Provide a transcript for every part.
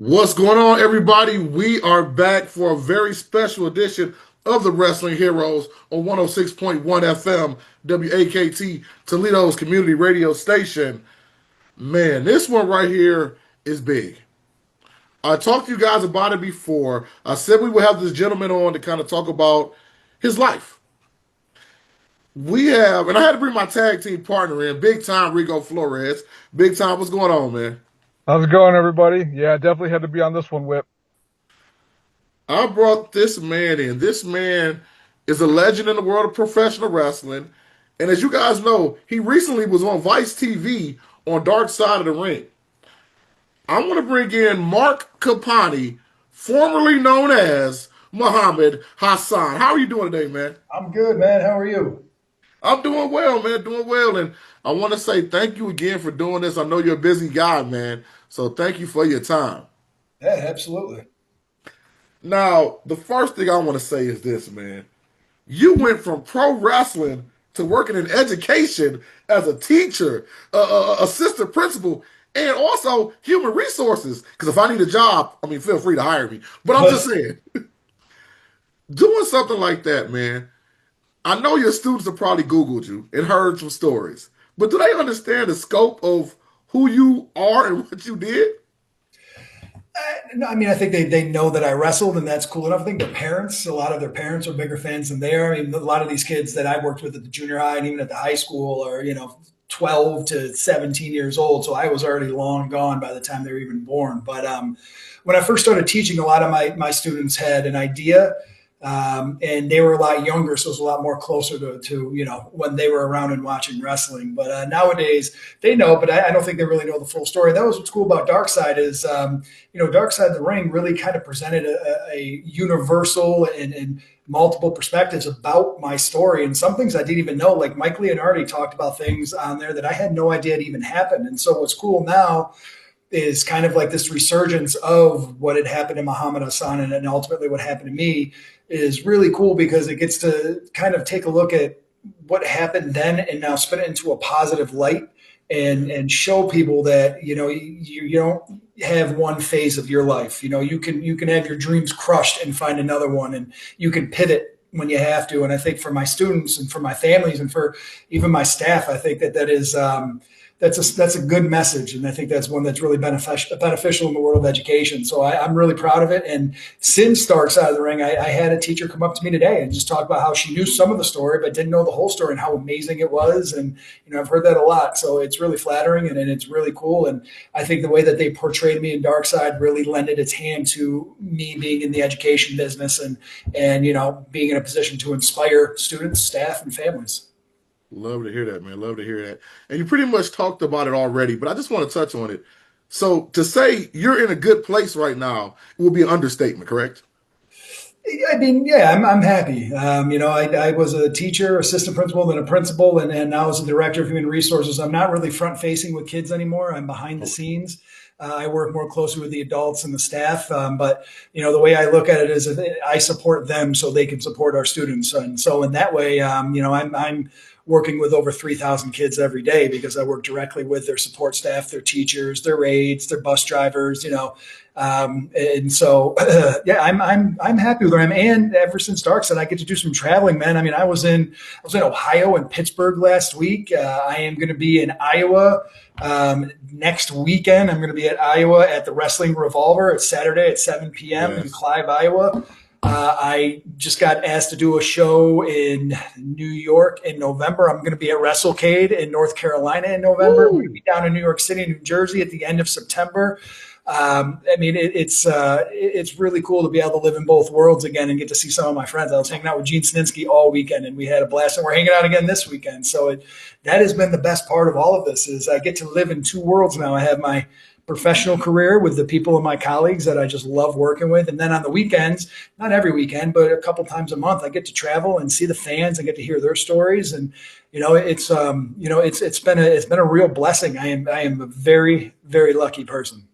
What's going on, everybody? We are back for a very special edition of the Wrestling Heroes on 106.1 FM, WAKT, Toledo's community radio station. Man, this one right here is big. I talked to you guys about it before. I said we would have this gentleman on to kind of talk about his life. We have, and I had to bring my tag team partner in, big time Rico Flores. Big time, what's going on, man? How's it going, everybody? Yeah, definitely had to be on this one, Whip. I brought this man in. This man is a legend in the world of professional wrestling. And as you guys know, he recently was on Vice TV on Dark Side of the Ring. I want to bring in Mark Kapani, formerly known as Muhammad Hassan. How are you doing today, man? I'm good, man. How are you? I'm doing well, man. Doing well. And I want to say thank you again for doing this. I know you're a busy guy, man. So thank you for your time. Yeah, absolutely. Now, the first thing I want to say is this, man. You went from pro wrestling to working in education as a teacher, assistant principal, and also human resources. Because if I need a job, I mean, feel free to hire me. But I'm just saying, doing something like that, man. I know your students have probably Googled you and heard some stories, but do they understand the scope of who you are and what you did? No, I mean, I think they know that I wrestled, and that's cool enough. I think their parents, a lot of their parents are bigger fans than they are. I mean, a lot of these kids that I worked with at the junior high and even at the high school are, 12 to 17 years old. So I was already long gone by the time they were even born. But when I first started teaching, a lot of my students had an idea, and they were a lot younger, so it was a lot more closer to when they were around and watching wrestling. But nowadays they know, but I don't think they really know the full story. That was what's cool about Dark Side is Dark Side of the Ring really kind of presented a universal and multiple perspectives about my story, and some things I didn't even know. Like Mike Leonardi talked about things on there that I had no idea had even happened. And so what's cool now is kind of like this resurgence of what had happened to Muhammad Hassan and ultimately what happened to me is really cool because it gets to kind of take a look at what happened then and now spin it into a positive light and show people that you don't have one phase of your life. You can have your dreams crushed and find another one, and you can pivot when you have to. And I think for my students and for my families and for even my staff, I think that is that's a good message, and I think that's one that's really beneficial in the world of education. So I'm really proud of it. And since Dark Side of the Ring, I had a teacher come up to me today and just talk about how she knew some of the story but didn't know the whole story and how amazing it was. And I've heard that a lot, so it's really flattering and it's really cool. And I think the way that they portrayed me in Dark Side really lended its hand to me being in the education business and being in a position to inspire students, staff, and families. Love to hear that, man. Love to hear that. And you pretty much talked about it already, but I just want to touch on it. So to say you're in a good place right now will be an understatement, correct? I mean, yeah, I'm happy. I was a teacher, assistant principal, then a principal, and now as a director of human resources. I'm not really front facing with kids anymore. I'm behind the Okay. scenes. I work more closely with the adults and the staff. But the way I look at it is that I support them so they can support our students. And so in that way, I'm working with over 3,000 kids every day because I work directly with their support staff, their teachers, their aides, their bus drivers. And so yeah, I'm happy with where I'm. And ever since Dark I get to do some traveling, man. I mean, I was in Ohio and Pittsburgh last week. I am going to be in Iowa next weekend. I'm going to be at Iowa at the Wrestling Revolver. It's Saturday at 7 p.m. in Yes. Clive, Iowa. I just got asked to do a show in New York in November. I'm going to be at WrestleCade in North Carolina in November. I'm going to Woo! be down in New York City, New Jersey at the end of September. I mean, it's really cool to be able to live in both worlds again and get to see some of my friends. I was hanging out with Gene Snitsky all weekend, and we had a blast. And we're hanging out again this weekend. So that has been the best part of all of this is I get to live in two worlds now. I have my professional career with the people and my colleagues that I just love working with, and then on the weekends, not every weekend, but a couple times a month, I get to travel and see the fans and get to hear their stories. And it's been a real blessing. I am a very, very lucky person.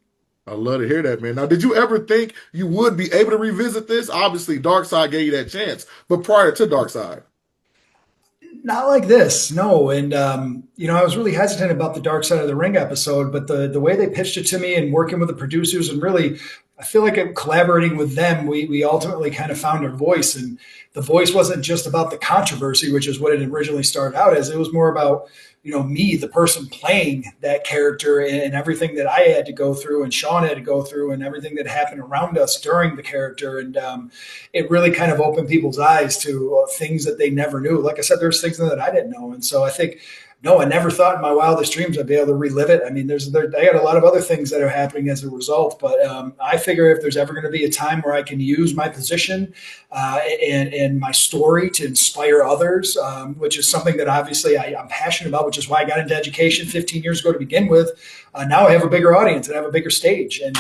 I love to hear that, man. Now, did you ever think you would be able to revisit this? Obviously, Dark Side gave you that chance, but prior to Dark Side. Not like this, no. And I was really hesitant about the Dark Side of the Ring episode, but the way they pitched it to me and working with the producers and really, I feel like I'm collaborating with them. We ultimately kind of found our voice, and the voice wasn't just about the controversy, which is what it originally started out as. It was more about me, the person playing that character, and everything that I had to go through, and Sean had to go through, and everything that happened around us during the character, and it really kind of opened people's eyes to things that they never knew. Like I said, there's things that I didn't know, and so I think. No, I never thought in my wildest dreams I'd be able to relive it. I mean, I got a lot of other things that are happening as a result, but I figure if there's ever going to be a time where I can use my position and my story to inspire others, which is something that obviously I'm passionate about, which is why I got into education 15 years ago to begin with. Now I have a bigger audience and I have a bigger stage, and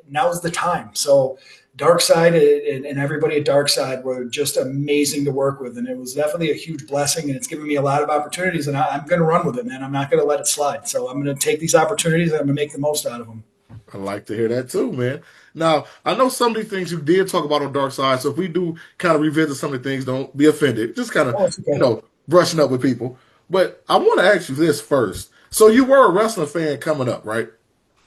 now is the time. So Dark Side and everybody at Dark Side were just amazing to work with, and it was definitely a huge blessing, and it's given me a lot of opportunities, and I'm going to run with it, man. I'm not going to let it slide. So I'm going to take these opportunities and I'm going to make the most out of them. I like to hear that too, man. Now, I know some of the things you did talk about on Dark Side, so if we do kind of revisit some of the things, don't be offended. Just kind of, Oh, it's okay. brushing up with people. But I want to ask you this first. So you were a wrestling fan coming up, right?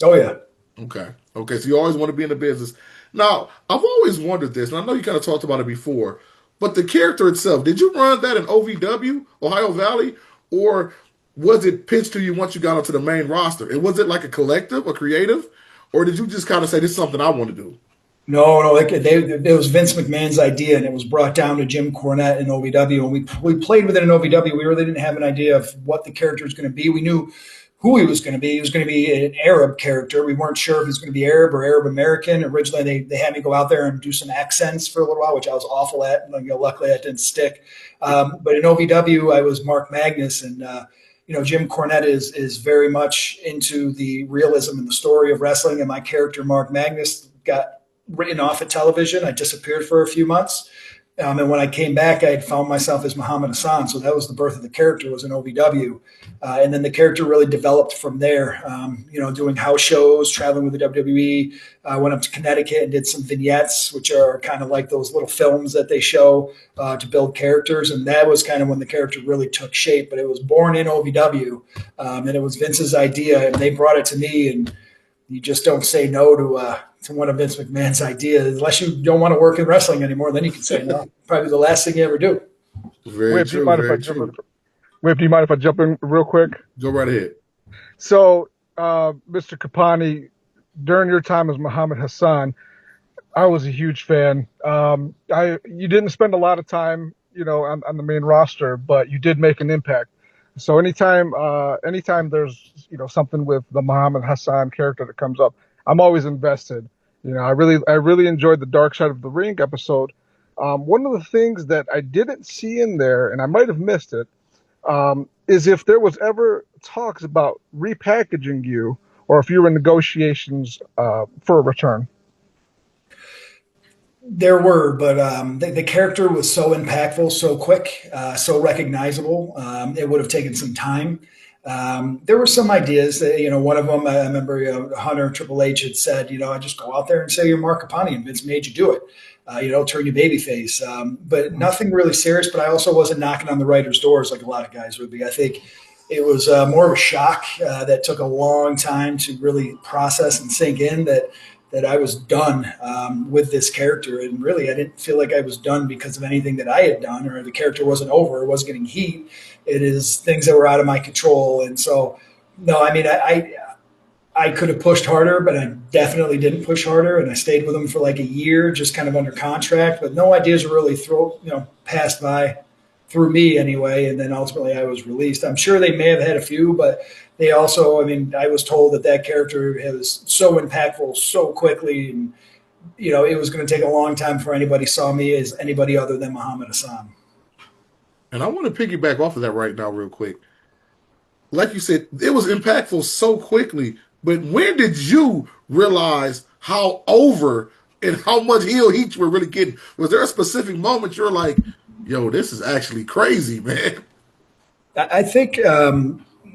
Oh yeah. Okay. Okay. So you always want to be in the business. Now, I've always wondered this, and I know you kind of talked about it before, but the character itself, did you run that in OVW, Ohio Valley, or was it pitched to you once you got onto the main roster? And was it like a collective, a creative, or did you just kind of say, this is something I want to do? No, no, it was Vince McMahon's idea, and it was brought down to Jim Cornette in OVW, and we played with it in OVW. We really didn't have an idea of what the character was going to be. We knew who he was going to be. He was going to be an Arab character. We weren't sure if he was going to be Arab or Arab American. Originally, they had me go out there and do some accents for a little while, which I was awful at. Luckily, that didn't stick. But in OVW, I was Mark Magnus, and Jim Cornette is very much into the realism and the story of wrestling, and my character Mark Magnus got written off at television. I disappeared for a few months. And when I came back, I had found myself as Muhammad Hassan. So that was the birth of the character, was in OVW. And then the character really developed from there, doing house shows, traveling with the WWE. I went up to Connecticut and did some vignettes, which are kind of like those little films that they show to build characters. And that was kind of when the character really took shape. But it was born in OVW, and it was Vince's idea. And they brought it to me, and you just don't say no to one of Vince McMahon's ideas unless you don't want to work in wrestling anymore. Then you can say no. Probably the last thing you ever do. Very Whip, true. Very true. Whip, do you mind if I jump in real quick? Go right ahead. So, Mr. Kapani, during your time as Muhammad Hassan, I was a huge fan. You didn't spend a lot of time, on the main roster, but you did make an impact. So anytime there's something with the Muhammad Hassan character that comes up, I'm always invested. I really enjoyed the Dark Side of the Ring episode. One of the things that I didn't see in there, and I might have missed it, is if there was ever talks about repackaging you, or if you were in negotiations for a return. There were, but the character was so impactful, so quick, so recognizable. It would have taken some time. There were some ideas that, one of them, I remember Hunter Triple H had said, I just go out there and say you're Mark Capani and Vince made you do it. Turn your baby face. But nothing really serious, but I also wasn't knocking on the writer's doors like a lot of guys would be. I think it was more of a shock that took a long time to really process and sink in that I was done with this character. And really, I didn't feel like I was done because of anything that I had done, or the character wasn't over, it wasn't getting heat. It is things that were out of my control. And so, no, I mean, I could have pushed harder, but I definitely didn't push harder. And I stayed with them for like a year, just kind of under contract, but no ideas were really passed by through me anyway. And then ultimately I was released. I'm sure they may have had a few, but they also, I was told that character was so impactful so quickly, and it was going to take a long time before anybody saw me as anybody other than Muhammad Hassan. And I want to piggyback off of that right now real quick. Like you said, it was impactful so quickly, but when did you realize how over and how much heel heat you were really getting? Was there a specific moment you're like, yo, this is actually crazy, man? I think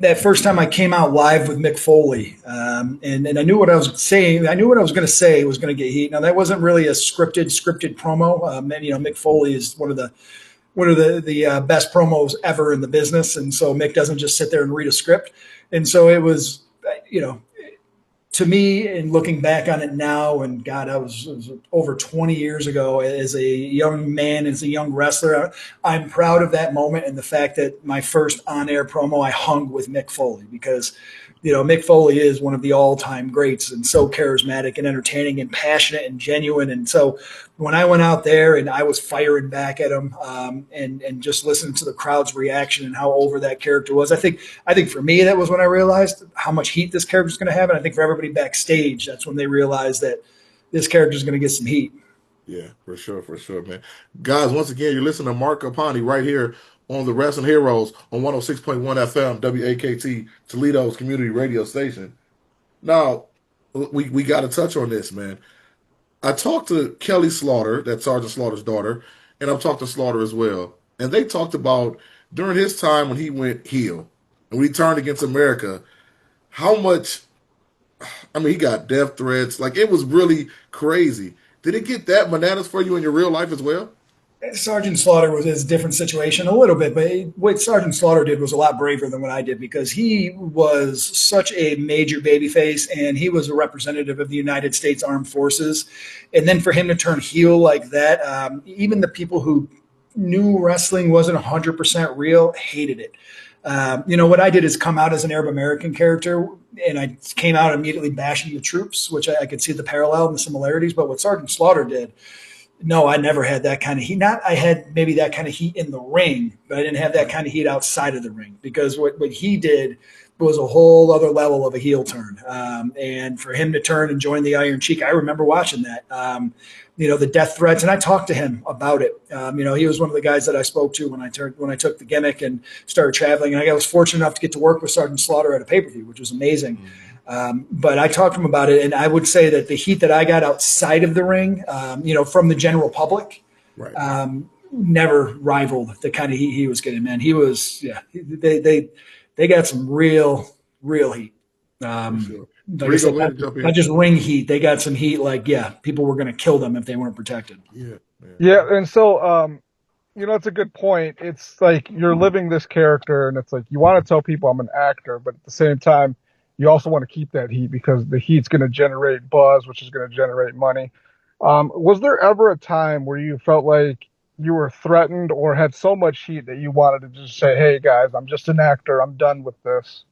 that first time I came out live with Mick Foley, and I knew what I was saying. I knew what I was going to say was going to get heat. Now, that wasn't really a scripted promo. Mick Foley is one of the one of the best promos ever in the business, and so Mick doesn't just sit there and read a script, and so it was, you know, to me, and looking back on it now, and God, it was over 20 years ago as a young man, as a young wrestler. I'm proud of that moment and the fact that my first on-air promo I hung with Mick Foley because, Mick Foley is one of the all-time greats and so charismatic and entertaining and passionate and genuine. And so when I went out there and I was firing back at him, and just listening to the crowd's reaction and how over that character was, I think for me that was when I realized how much heat this character is going to have, and I think for everybody backstage, that's when they realized that this character is going to get some heat. Yeah, for sure, man. Guys, once again, you're listening to Mark Capani right here on the Wrestling Heroes on 106.1 FM, WAKT, Toledo's community radio station. Now, we got to touch on this, man. I talked to Kelly Slaughter, that's Sergeant Slaughter's daughter, and I've talked to Slaughter as well. And they talked about during his time when he went heel and when he turned against America, how much, I mean, he got death threats. Like, it was really crazy. Did it get that bananas for you in your real life as well? Sergeant Slaughter was a different situation a little bit, but what Sergeant Slaughter did was a lot braver than what I did because he was such a major babyface and he was a representative of the United States Armed Forces. And then for him to turn heel like that, even the people who knew wrestling wasn't 100% real hated it. What I did is come out as an Arab American character, and I came out immediately bashing the troops, which I could see the parallel and the similarities. But what Sergeant Slaughter did, no, I never had that kind of heat. Not I had maybe that kind of heat in the ring, but I didn't have that kind of heat outside of the ring because what he did was a whole other level of a heel turn. And for him to turn and join the Iron Cheek, I remember watching that. The death threats, and I talked to him about it. He was one of the guys that I spoke to when I took the gimmick and started traveling. And I was fortunate enough to get to work with Sergeant Slaughter at a pay-per-view, which was amazing. But I talked to him about it, and I would say that the heat that I got outside of the ring, from the general public, Right. never rivaled the kind of heat he was getting. Man, he was, yeah. They got some real heat. For sure. Like I Rico, said, go ahead and jump not in. just ring heat. They got some heat. Like, yeah, people were going to kill them if they weren't protected. Yeah, man. Yeah, and so it's a good point. It's like you're living this character, and it's like you want to tell people I'm an actor, but at the same time, you also want to keep that heat because the heat's going to generate buzz, which is going to generate money. Was there ever a time where you felt like you were threatened or had so much heat that you wanted to just say, "Hey guys, I'm just an actor. I'm done with this."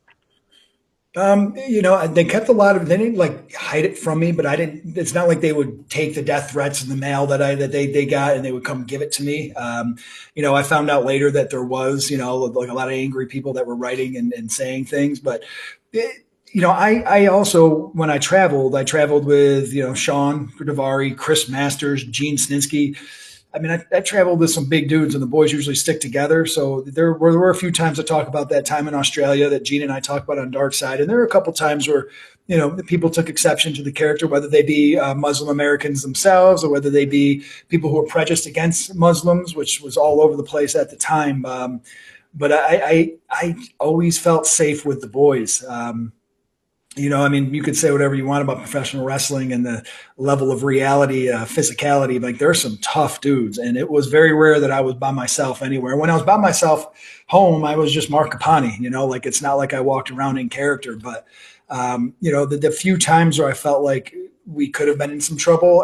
They kept a lot of. They didn't like hide it from me, but I didn't. It's not like they would take the death threats in the mail that they got and they would come give it to me. I found out later that there was, like a lot of angry people that were writing and saying things, but. I also, when I traveled with, Sean Davari, Chris Masters, Gene Snitsky. I mean, I traveled with some big dudes, and the boys usually stick together. So there were a few times I talk about that time in Australia that Gene and I talk about on Dark Side, and there were a couple times where people took exception to the character, whether they be Muslim Americans themselves or whether they be people who were prejudiced against Muslims, which was all over the place at the time. But I always felt safe with the boys. You could say whatever you want about professional wrestling and the level of reality, physicality. Like there's some tough dudes, and it was very rare that I was by myself anywhere. When I was by myself home, I was just Mark Capani. Like it's not like I walked around in character. But the few times where I felt like we could have been in some trouble,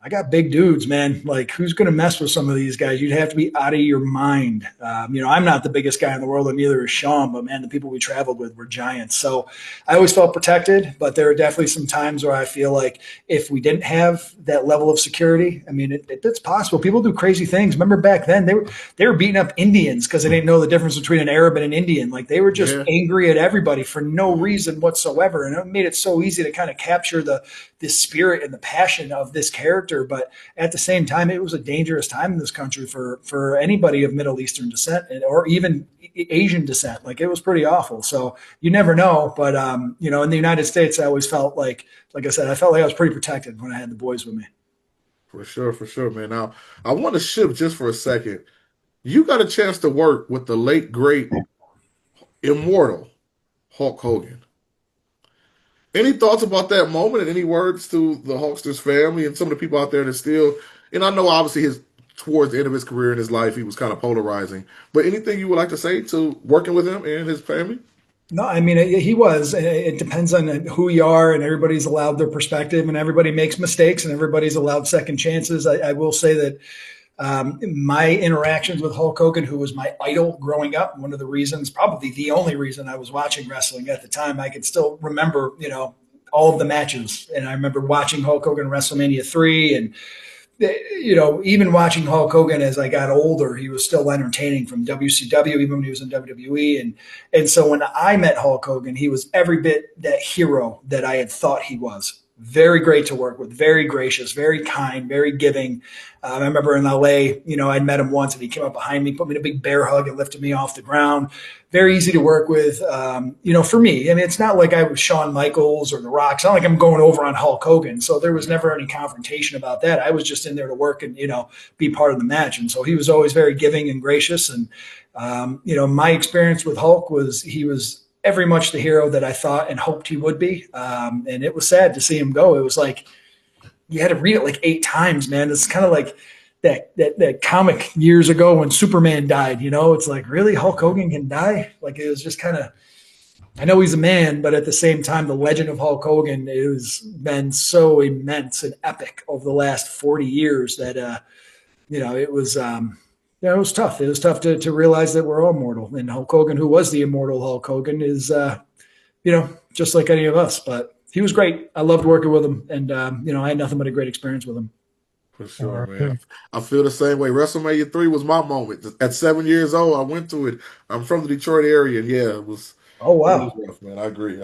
I got big dudes, man. Like, who's going to mess with some of these guys? You'd have to be out of your mind. I'm not the biggest guy in the world, and neither is Sean, but man, the people we traveled with were giants. So I always felt protected, but there are definitely some times where I feel like if we didn't have that level of security, I mean, it's possible. People do crazy things. Remember back then, they were beating up Indians because they didn't know the difference between an Arab and an Indian. Like, they were just angry at everybody for no reason whatsoever. And it made it so easy to kind of capture the spirit and the passion of this character. But at the same time, it was a dangerous time in this country for anybody of Middle Eastern descent or even Asian descent. Like, it was pretty awful. So you never know. But, in the United States, I always felt like I said, I felt like I was pretty protected when I had the boys with me. For sure, man. Now, I want to shift just for a second. You got a chance to work with the late, great, immortal Hulk Hogan. Any thoughts about that moment and any words to the Hulkster's family and some of the people out there that still, and I know obviously his towards the end of his career in his life, he was kind of polarizing. But anything you would like to say to working with him and his family? No, I mean, he was. It depends on who you are, and everybody's allowed their perspective, and everybody makes mistakes, and everybody's allowed second chances. I will say that my interactions with Hulk Hogan, who was my idol growing up, one of the reasons, probably the only reason I was watching wrestling at the time, I could still remember, all of the matches. And I remember watching Hulk Hogan WrestleMania 3 and even watching Hulk Hogan as I got older, he was still entertaining from WCW, even when he was in WWE. And so when I met Hulk Hogan, he was every bit that hero that I had thought he was. Very great to work with, very gracious, very kind, very giving. I remember in LA, I'd met him once and he came up behind me, put me in a big bear hug and lifted me off the ground. Very easy to work with, for me. And it's not like I was Shawn Michaels or The Rock. It's not like I'm going over on Hulk Hogan. So there was never any confrontation about that. I was just in there to work and, be part of the match. And so he was always very giving and gracious. And, my experience with Hulk was he was every much the hero that I thought and hoped he would be. And it was sad to see him go. It was like, you had to read it like 8 times, man. It's kind of like that comic years ago when Superman died, it's like, really, Hulk Hogan can die? Like, it was just kind of, I know he's a man, but at the same time, the legend of Hulk Hogan has been so immense and epic over the last 40 years that, it was, it was tough. It was tough to realize that we're all mortal. And Hulk Hogan, who was the immortal Hulk Hogan, is, just like any of us. But he was great. I loved working with him. And, I had nothing but a great experience with him. For sure, man. I feel the same way. WrestleMania 3 was my moment. At 7 years old, I went to it. I'm from the Detroit area. And yeah, it was. Oh, wow. It was rough, man. I agree.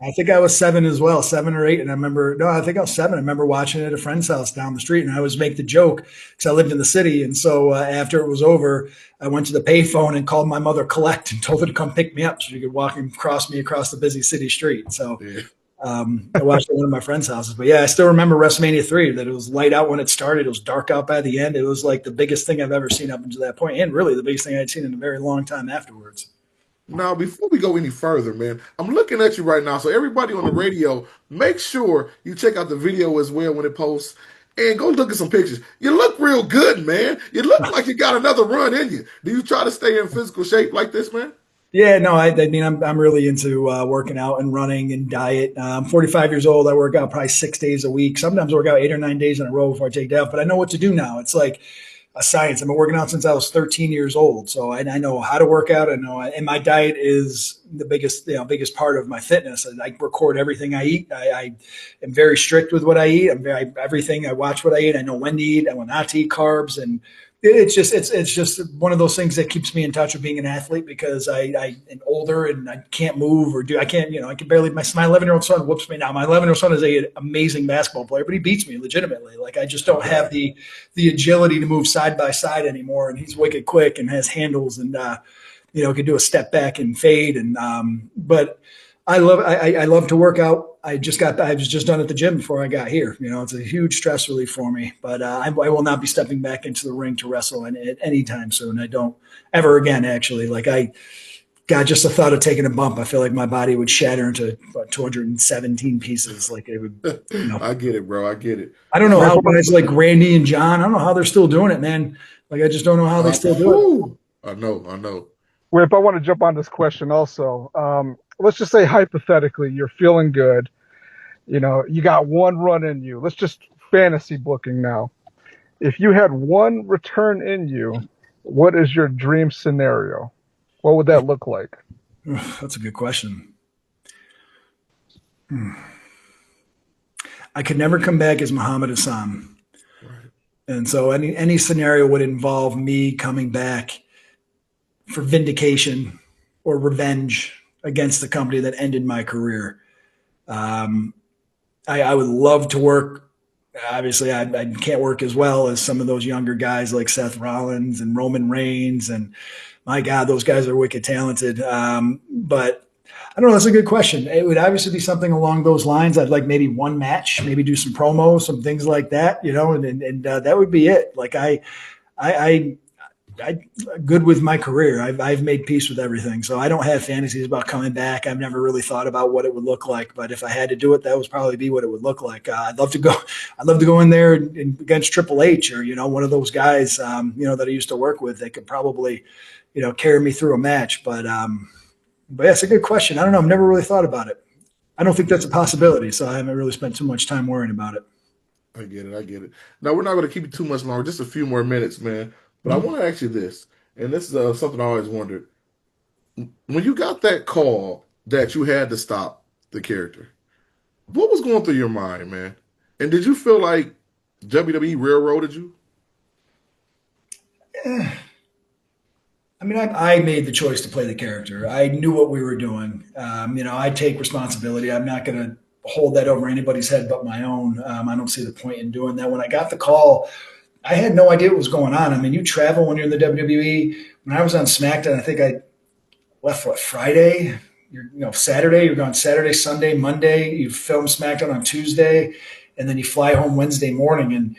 I think I was 7 as well, 7 or 8. And I think I was 7. I remember watching it at a friend's house down the street. And I always make the joke because I lived in the city. And so after it was over, I went to the payphone and called my mother collect and told her to come pick me up so she could walk and cross me across the busy city street. So yeah. I watched it at one of my friends' houses. But yeah, I still remember WrestleMania 3, that it was light out when it started. It was dark out by the end. It was like the biggest thing I've ever seen up until that point, and really the biggest thing I'd seen in a very long time afterwards. Now, before we go any further, man, I'm looking at you right now. So everybody on the radio, make sure you check out the video as well when it posts. And go look at some pictures. You look real good, man. You look like you got another run in you. Do you try to stay in physical shape like this, man? Yeah, no, I mean, I'm really into working out and running and diet. I'm 45 years old. I work out probably 6 days a week. Sometimes I work out 8 or 9 days in a row before I take it out. But I know what to do now. It's like a science. I've been working out since I was 13 years old. So I know how to work out. And my diet is the biggest part of my fitness. I record everything I eat. I am very strict with what I eat. I watch what I eat. I know when to eat. I will not to eat carbs. And it's just one of those things that keeps me in touch with being an athlete, because I am older and I can't move I can barely, my 11-year-old son whoops me now. My 11-year-old son is an amazing basketball player, but he beats me legitimately. Like, I just don't have the agility to move side by side anymore. And he's wicked quick and has handles and, can do a step back and fade. And, but I love to work out. I was just done at the gym before I got here. It's a huge stress relief for me, but I will not be stepping back into the ring to wrestle at any time soon. I don't ever again, actually. Like, just the thought of taking a bump, I feel like my body would shatter into 217 pieces. Like, it would, I get it, bro. I get it. I don't know how guys like Randy and John, I don't know how they're still doing it, man. Like, I just don't know how they still do it. I know. Whip, I want to jump on this question also. Let's just say hypothetically, you're feeling good. You got one run in you. Let's just fantasy booking now. If you had one return in you, what is your dream scenario? What would that look like? That's a good question. I could never come back as Muhammad Hassan. Right. And so any scenario would involve me coming back for vindication or revenge against the company that ended my career. I would love to work. Obviously, I can't work as well as some of those younger guys like Seth Rollins and Roman Reigns. And my God, those guys are wicked talented. But I don't know. That's a good question. It would obviously be something along those lines. I'd like maybe one match, maybe do some promos, some things like that, and that would be it. Like, good with my career. I've made peace with everything. So I don't have fantasies about coming back. I've never really thought about what it would look like, but if I had to do it, that would probably be what it would look like. I'd love to go in there and against Triple H or, one of those guys, that I used to work with. They could probably, carry me through a match. But yeah, it's a good question. I don't know. I've never really thought about it. I don't think that's a possibility. So I haven't really spent too much time worrying about it. I get it. I get it. Now, we're not going to keep you too much longer, just a few more minutes, man. But I want to ask you this, and this is something I always wondered. When you got that call that you had to stop the character, what was going through your mind, man? And did you feel like WWE railroaded you? I mean, I made the choice to play the character. I knew what we were doing. I take responsibility. I'm not going to hold that over anybody's head but my own. I don't see the point in doing that. When I got the call, I had no idea what was going on. I mean, you travel when you're in the WWE. When I was on SmackDown, I think I left Friday. Saturday. You're gone Saturday, Sunday, Monday. You film SmackDown on Tuesday, and then you fly home Wednesday morning.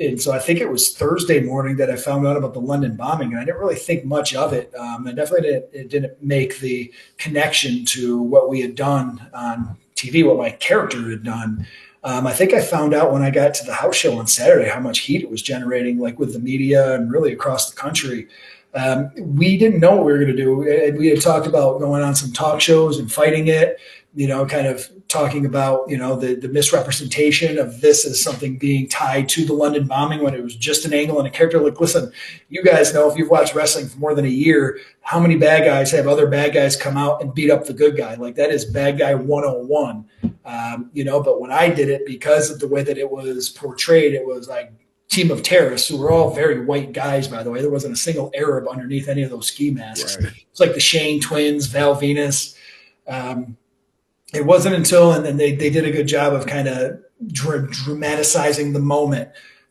And so I think it was Thursday morning that I found out about the London bombing, and I didn't really think much of it. I definitely didn't make the connection to what we had done on TV, what my character had done. I think I found out when I got to the house show on Saturday how much heat it was generating, like with the media and really across the country. We didn't know what we were going to do. We had talked about going on some talk shows and fighting it, kind of talking about, the misrepresentation of this as something being tied to the London bombing when it was just an angle and a character. Like, listen, you guys know, if you've watched wrestling for more than a year, how many bad guys have other bad guys come out and beat up the good guy? Like, that is bad guy 101. But when I did it, because of the way that it was portrayed, it was like team of terrorists who were all very white guys, by the way. There wasn't a single Arab underneath any of those ski masks. Right. It's like the Shane twins, Val Venus. It wasn't until, and then they did a good job of kind of dramatizing the moment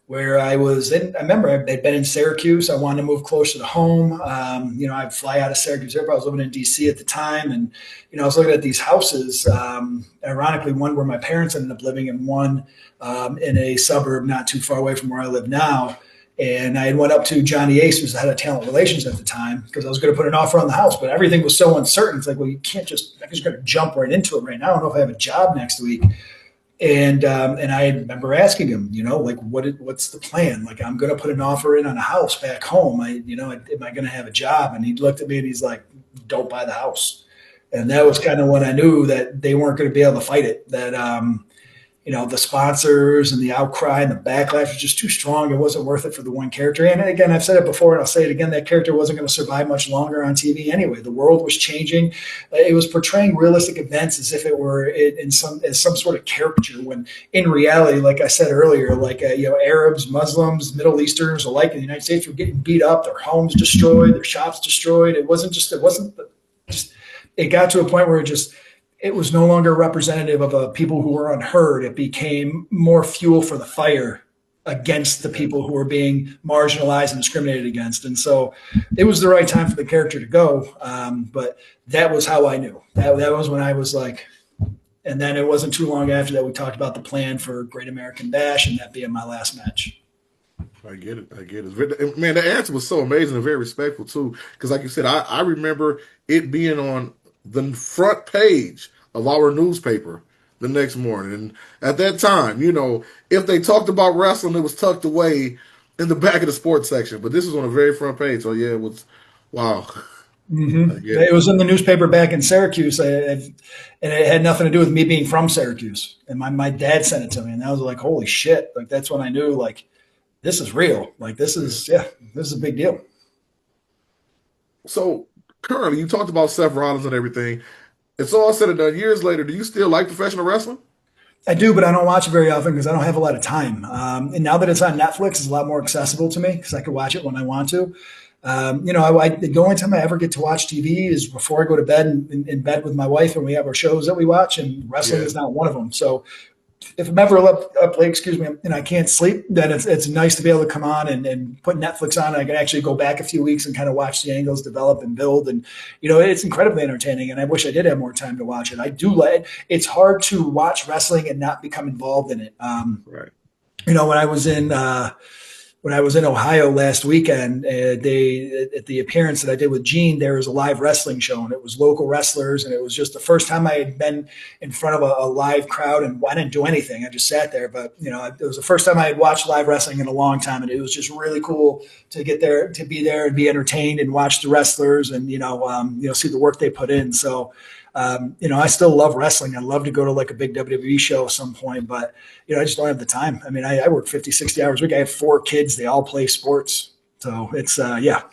where I remember I'd been in Syracuse. I wanted to move closer to home. I'd fly out of Syracuse Airport. I was living in DC at the time. And, I was looking at these houses, ironically, one where my parents ended up living and one in a suburb not too far away from where I live now. And I went up to Johnny Ace, who's the head of talent relations at the time, because I was going to put an offer on the house, but everything was so uncertain. It's like, well, I'm just going to jump right into it right now. I don't know if I have a job next week. And I remember asking him, like, what's the plan? Like, I'm going to put an offer in on a house back home. Am I going to have a job? And he looked at me and he's like, don't buy the house. And that was kind of when I knew that they weren't going to be able to fight it, that, the sponsors and the outcry and the backlash was just too strong. It wasn't worth it for the one character. And again, I've said it before and I'll say it again, that character wasn't going to survive much longer on TV anyway. The world was changing. It was portraying realistic events as if it were as some sort of caricature, when in reality, like I said earlier, Arabs, Muslims, Middle Easterners alike in the United States were getting beat up, their homes destroyed, their shops destroyed. It got to a point where it was no longer representative of people who were unheard. It became more fuel for the fire against the people who were being marginalized and discriminated against. And so it was the right time for the character to go. But that was how I knew. That was when I was like, and then it wasn't too long after that we talked about the plan for Great American Bash and that being my last match. I get it. Man, the answer was so amazing and very respectful too. Because like you said, I remember it being on the front page of our newspaper the next morning. And at that time, if they talked about wrestling, it was tucked away in the back of the sports section. But this was on the very front page. So, yeah, it was, wow. Mm-hmm. It was in the newspaper back in Syracuse. And it had nothing to do with me being from Syracuse. And my dad sent it to me. And I was like, holy shit. Like, that's when I knew, like, this is real. Like, this is a big deal. So, currently, you talked about Seth Rollins and everything. It's all said and done. Years later, do you still like professional wrestling? I do, but I don't watch it very often because I don't have a lot of time. And now that it's on Netflix, it's a lot more accessible to me because I can watch it when I want to. The only time I ever get to watch TV is before I go to bed in bed with my wife, and we have our shows that we watch, and wrestling is not one of them. So if I'm ever up late, and I can't sleep, then it's nice to be able to come on and put Netflix on. And I can actually go back a few weeks and kind of watch the angles develop and build. And, it's incredibly entertaining. And I wish I did have more time to watch it. I do it's hard to watch wrestling and not become involved in it. Right. When I was in when I was in Ohio last weekend, they at the appearance that I did with Gene, there was a live wrestling show, and it was local wrestlers, and it was just the first time I had been in front of a live crowd, and I didn't do anything. I just sat there, but it was the first time I had watched live wrestling in a long time, and it was just really cool to get there, to be there, and be entertained, and watch the wrestlers, and see the work they put in. So I still love wrestling. I'd love to go to like a big WWE show at some point, but I just don't have the time. I mean, I work 50, 60 hours a week. I have 4 kids. They all play sports. So it's, yeah.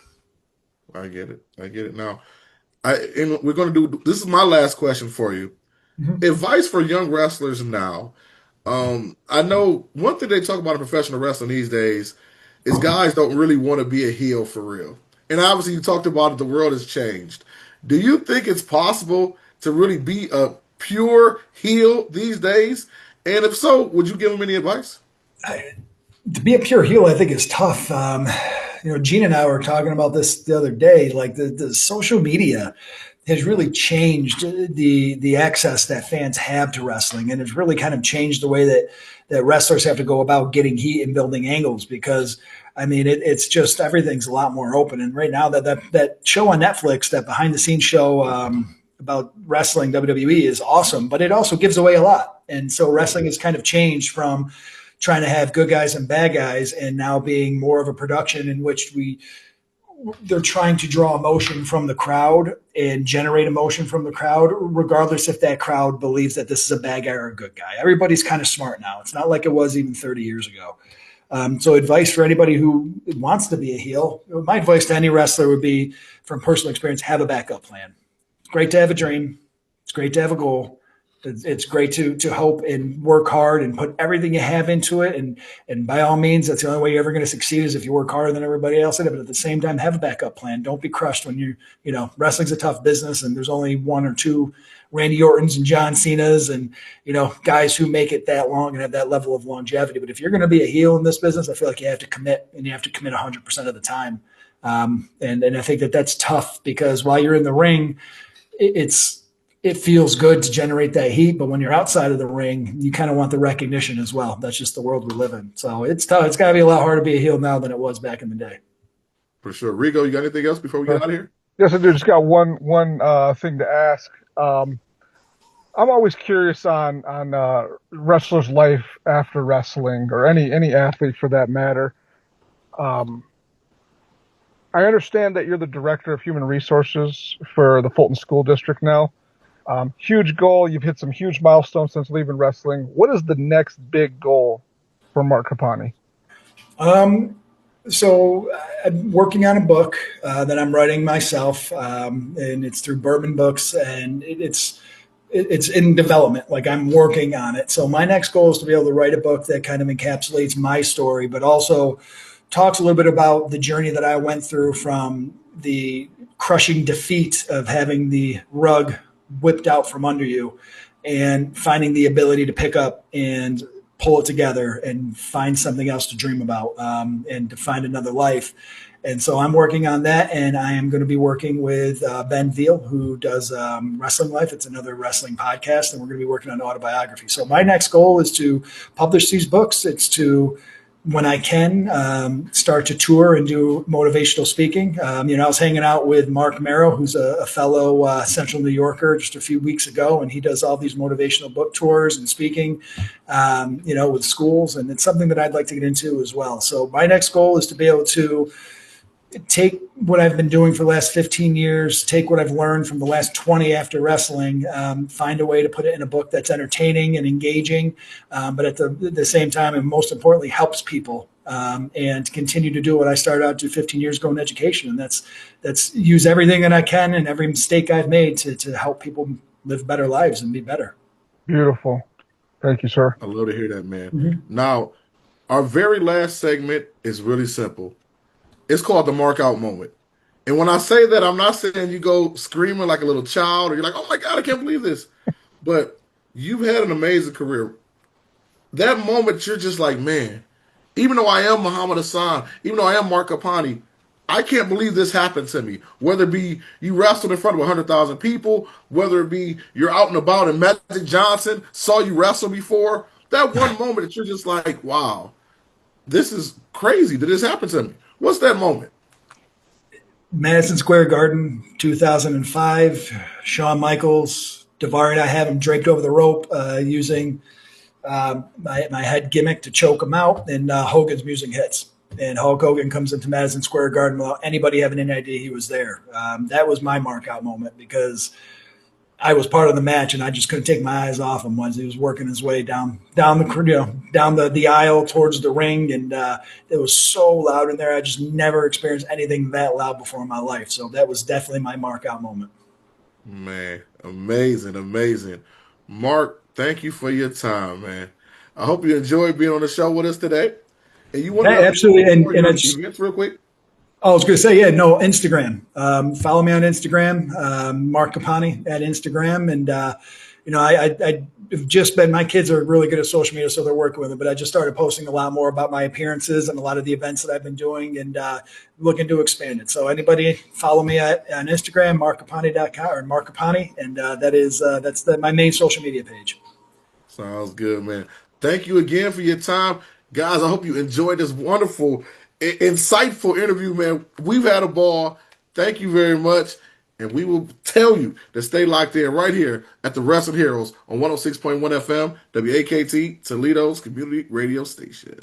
I get it. I get it. Now, and we're going to do, this is my last question for you. Mhm. Advice for young wrestlers now. I know one thing they talk about in professional wrestling these days is guys don't really want to be a heel for real. And obviously, you talked about it, the world has changed. Do you think it's possible to really be a pure heel these days? And if so, would you give them any advice? To be a pure heel, I think is tough. Gene and I were talking about this the other day. Like the social media has really changed the access that fans have to wrestling, and it's really kind of changed the way that wrestlers have to go about getting heat and building angles. Because I mean, it's just everything's a lot more open. And right now, that show on Netflix, that behind the scenes show about wrestling, WWE, is awesome, but it also gives away a lot. And so wrestling has kind of changed from trying to have good guys and bad guys, and now being more of a production in which they're trying to draw emotion from the crowd and generate emotion from the crowd, regardless if that crowd believes that this is a bad guy or a good guy. Everybody's kind of smart now. It's not like it was even 30 years ago. So advice for anybody who wants to be a heel, my advice to any wrestler would be, from personal experience, have a backup plan. It's great to have a dream. It's great to have a goal. It's great to hope and work hard and put everything you have into it. And by all means, that's the only way you're ever going to succeed, is if you work harder than everybody else. But at the same time, have a backup plan. Don't be crushed when wrestling's a tough business, and there's only 1 or 2 Randy Ortons and John Cena's and, guys who make it that long and have that level of longevity. But if you're going to be a heel in this business, I feel like you have to commit, and you have to commit 100% of the time. And I think that's tough, because while you're in the ring, it feels good to generate that heat, but when you're outside of the ring, you kind of want the recognition as well. That's just the world we live in. So it's tough. It's got to be a lot harder to be a heel now than it was back in the day. For sure. Rigo, you got anything else before we get out of here? Yes, I do. Just got one thing to ask. I'm always curious on wrestler's life after wrestling, or any athlete for that matter. I understand that you're the director of human resources for the Fulton School District now. Huge goal. You've hit some huge milestones since leaving wrestling. What is the next big goal for Mark Capani? So I'm working on a book that I'm writing myself, and it's through Bourbon Books, and it's in development. Like, I'm working on it. So my next goal is to be able to write a book that kind of encapsulates my story, but also talks a little bit about the journey that I went through, from the crushing defeat of having the rug whipped out from under you, and finding the ability to pick up and pull it together and find something else to dream about, and to find another life. And so I'm working on that, and I am going to be working with Ben Veal, who does Wrestling Life. It's another wrestling podcast, and we're going to be working on autobiography. So my next goal is to publish these books. It's to, when I can, start to tour and do motivational speaking. I was hanging out with Mark Merrow, who's a fellow Central New Yorker, just a few weeks ago, and he does all these motivational book tours and speaking, with schools, and it's something that I'd like to get into as well. So my next goal is to be able to take what I've been doing for the last 15 years, take what I've learned from the last 20 after wrestling, find a way to put it in a book that's entertaining and engaging, but at the same time, and most importantly, helps people, and continue to do what I started out to 15 years ago in education. And that's use everything that I can and every mistake I've made to help people live better lives and be better. Beautiful. Thank you, sir. I love to hear that, man. Mm-hmm. Now, our very last segment is really simple. It's called the mark out moment. And when I say that, I'm not saying you go screaming like a little child, or you're like, oh my God, I can't believe this. But you've had an amazing career. That moment, you're just like, man, even though I am Muhammad Hassan, even though I am Mark Capani, I can't believe this happened to me. Whether it be you wrestled in front of 100,000 people, whether it be you're out and about and Magic Johnson saw you wrestle before, that one moment that you're just like, wow, this is crazy that this happened to me. What's that moment? Madison Square Garden, 2005. Shawn Michaels, Daivari and I have him draped over the rope using my head gimmick to choke him out, and Hogan's music hits. And Hulk Hogan comes into Madison Square Garden without anybody having any idea he was there. That was my mark out moment because I was part of the match and I just couldn't take my eyes off him once he was working his way down the aisle towards the ring, and it was so loud in there. I just never experienced anything that loud before in my life. So that was definitely my mark out moment. Man, amazing, amazing. Mark, thank you for your time, man. I hope you enjoyed being on the show with us today. And you want Hey, to absolutely, and your it's. events real quick? I was going to say, yeah, no, Instagram. Follow me on Instagram, Mark Capani at Instagram, and I've just been. My kids are really good at social media, so they're working with it. But I just started posting a lot more about my appearances and a lot of the events that I've been doing, and looking to expand it. So anybody follow me on Instagram, markcapani.com or Mark Capani, and that's my main social media page. Sounds good, man. Thank you again for your time. Guys, I hope you enjoyed this wonderful, insightful interview, man. We've had a ball. Thank you very much. And we will tell you to stay locked in right here at the Wrestling Heroes on 106.1 FM, WAKT, Toledo's community radio station.